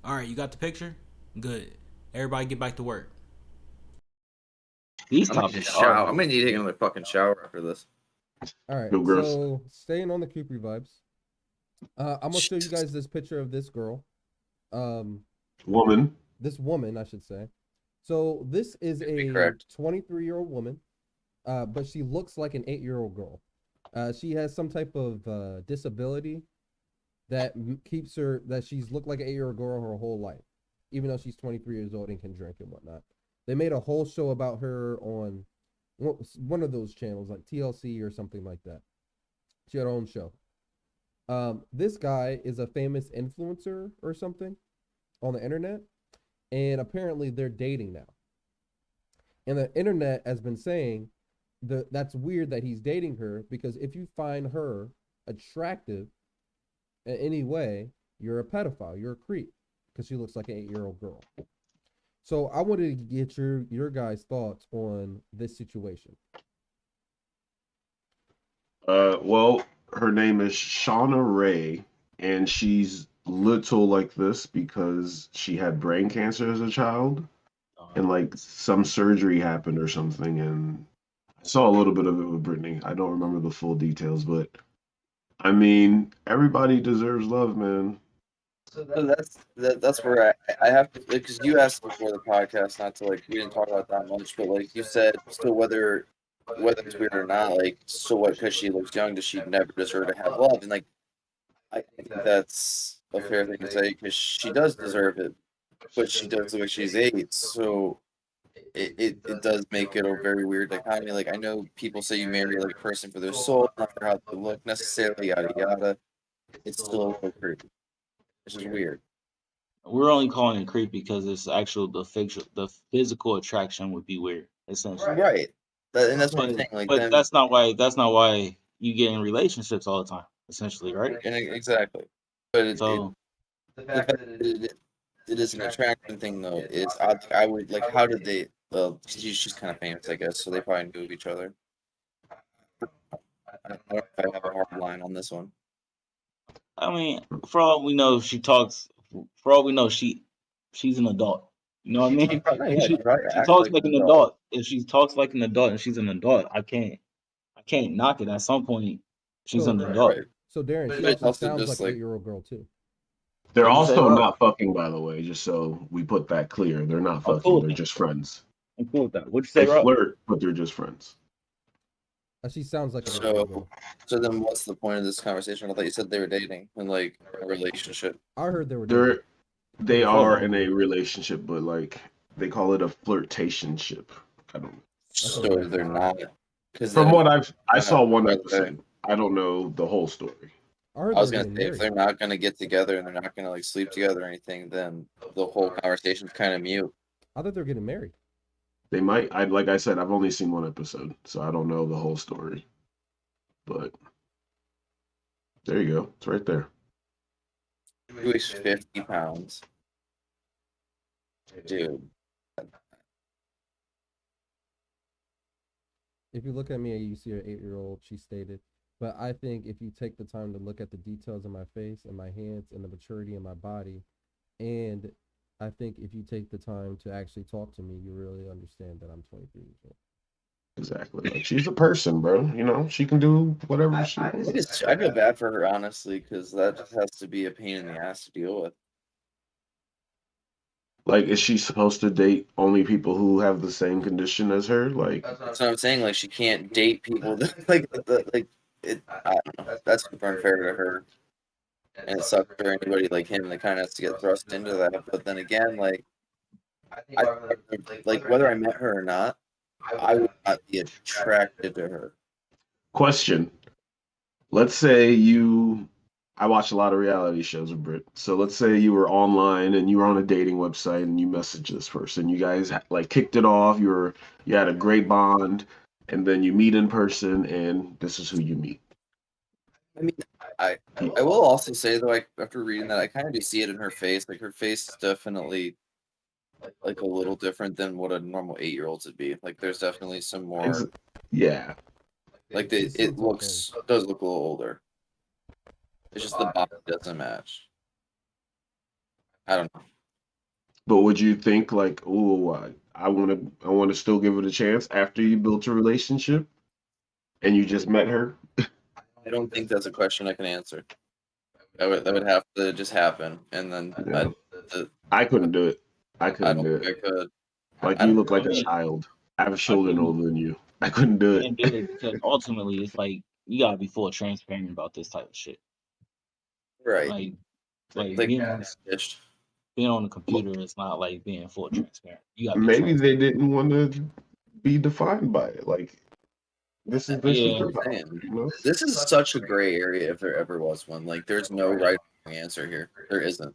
All right, you got the picture? Good. Everybody get back to work. These I'm gonna need to topics shower. are. I'm gonna need to take another fucking shower after this. All right, Go girls. so staying on the creepy vibes, I'm gonna show you guys this picture of this girl, um, Woman. this woman, I should say. So this is Be a correct. 23-year-old woman, but she looks like an 8-year-old girl. She has some type of disability that keeps her that she's looked like an 8-year-old girl her whole life, even though she's 23 years old and can drink and whatnot. They made a whole show about her on one of those channels like TLC or something like that. She had her own show. This guy is a famous influencer or something on the internet, and apparently they're dating now. And the internet has been saying that's weird that he's dating her, because if you find her attractive in any way, you're a pedophile, you're a creep, because she looks like an 8-year-old girl. So I wanted to get your guys' thoughts on this situation. Well, her name is Shauna Ray, and she's little like this because she had brain cancer as a child, and like some surgery happened or something. And I saw a little bit of it with Brittany. I don't remember the full details, but I mean, everybody deserves love, man. So that's where I have to, because you asked before the podcast not to, like, we didn't talk about that much, but like you said, so whether it's weird or not, like, so what, because she looks young, does she never deserve to have love? And like, I think that's a fair thing to say, because she does deserve it, but she does look like she's 8, so it does make it a very weird dichotomy. Like, I know people say you marry like a person for their soul, not for how they look necessarily, yada yada. It's still a little creepy. It's just weird. We're only calling it creepy because it's actual the physical attraction would be weird, essentially. Right. And that's what I'm saying. Like, But them, that's not why you get in relationships all the time, essentially, right? and exactly. But So the fact that it is an attraction thing, though, is I would like, how did they? Well, she's kind of famous, I guess, so they probably knew of each other. I don't know if I have a hard line on this one. I mean, for all we know, she talks. For all we know, she's an adult. You know what I mean? Yeah, She, she probably she acts talks like like an an adult. adult. If she talks like an adult and she's an adult, I can't knock it. At some point, she's So, an adult. Right. so Darren, But she it's also also sounds just like an like, 8-year-old girl too. They're What'd you say, also Rob? not fucking, by the way, just so we put that clear. They're not I'm cool fucking, with they're that. just friends. I'm cool with that. What'd you They say, Rob? flirt, but they're just friends. She sounds like an 8-year-old girl. so then what's the point of this conversation? I thought you said they were dating and like a relationship. I heard they were dating. They Hold are on. in a relationship, but like they call it a flirtationship. I don't know. So they're not. Because From what I not saw one together. episode. I don't know the whole story. I heard I was they were gonna getting say, if married. they're not gonna get together and they're not gonna like sleep together or anything, then the whole conversation's kind of mute. I thought they were getting married. They might. I like I said, I've only seen one episode, so I don't know the whole story. But there you go. It's right there. He weighs 50 pounds, dude. If you look at me, you see an 8-year-old. She stated, but I think if you take the time to look at the details of my face and my hands and the maturity in my body, and I think if you take the time to actually talk to me, you really understand that I'm 23 years old. Exactly. Like she's a person, bro. You know, she can do whatever she wants. I feel bad for her, honestly, because that just has to be a pain in the ass to deal with. Like, is she supposed to date only people who have the same condition as her? Like, That's what I'm saying. Like, she can't date people that like it. I don't know. That's super unfair to her, and it sucks for anybody like him that kind of has to get thrust into that. But then again, like, like whether I met her or not, I would not be attracted to her. question. Let's say I watch a lot of reality shows with Brit. So let's say you were online and you were on a dating website and you messaged this person. You guys like kicked it off. You had a great bond, and then you meet in person, and this is who you meet. I mean, I will also say though, after reading that, I kind of do see it in her face. Like, her face is definitely like a little different than what a normal 8-year-old would be. Like, there's definitely some more. Yeah. Like, She's some it tough does look a little older. It's just the body doesn't match. I don't know. But would you think like, oh, I want to still give it a chance after you built a relationship and you just met her? I don't think that's a question I can answer. That would have to just happen, and then Yeah. I couldn't do it. I I couldn't don't do think it. I could. Like I you don't- look like a I mean, child. I have children older than you. I couldn't do Can't it. do it because ultimately it's like you gotta be full transparent about this type of shit. Right. Like Like being on the computer is not like being full transparent. You gotta be Maybe they transparent. didn't want to be defined by it. Like this is Yeah. the power, you know? This is such a gray area if there ever was one. Like, there's no right answer here. There isn't.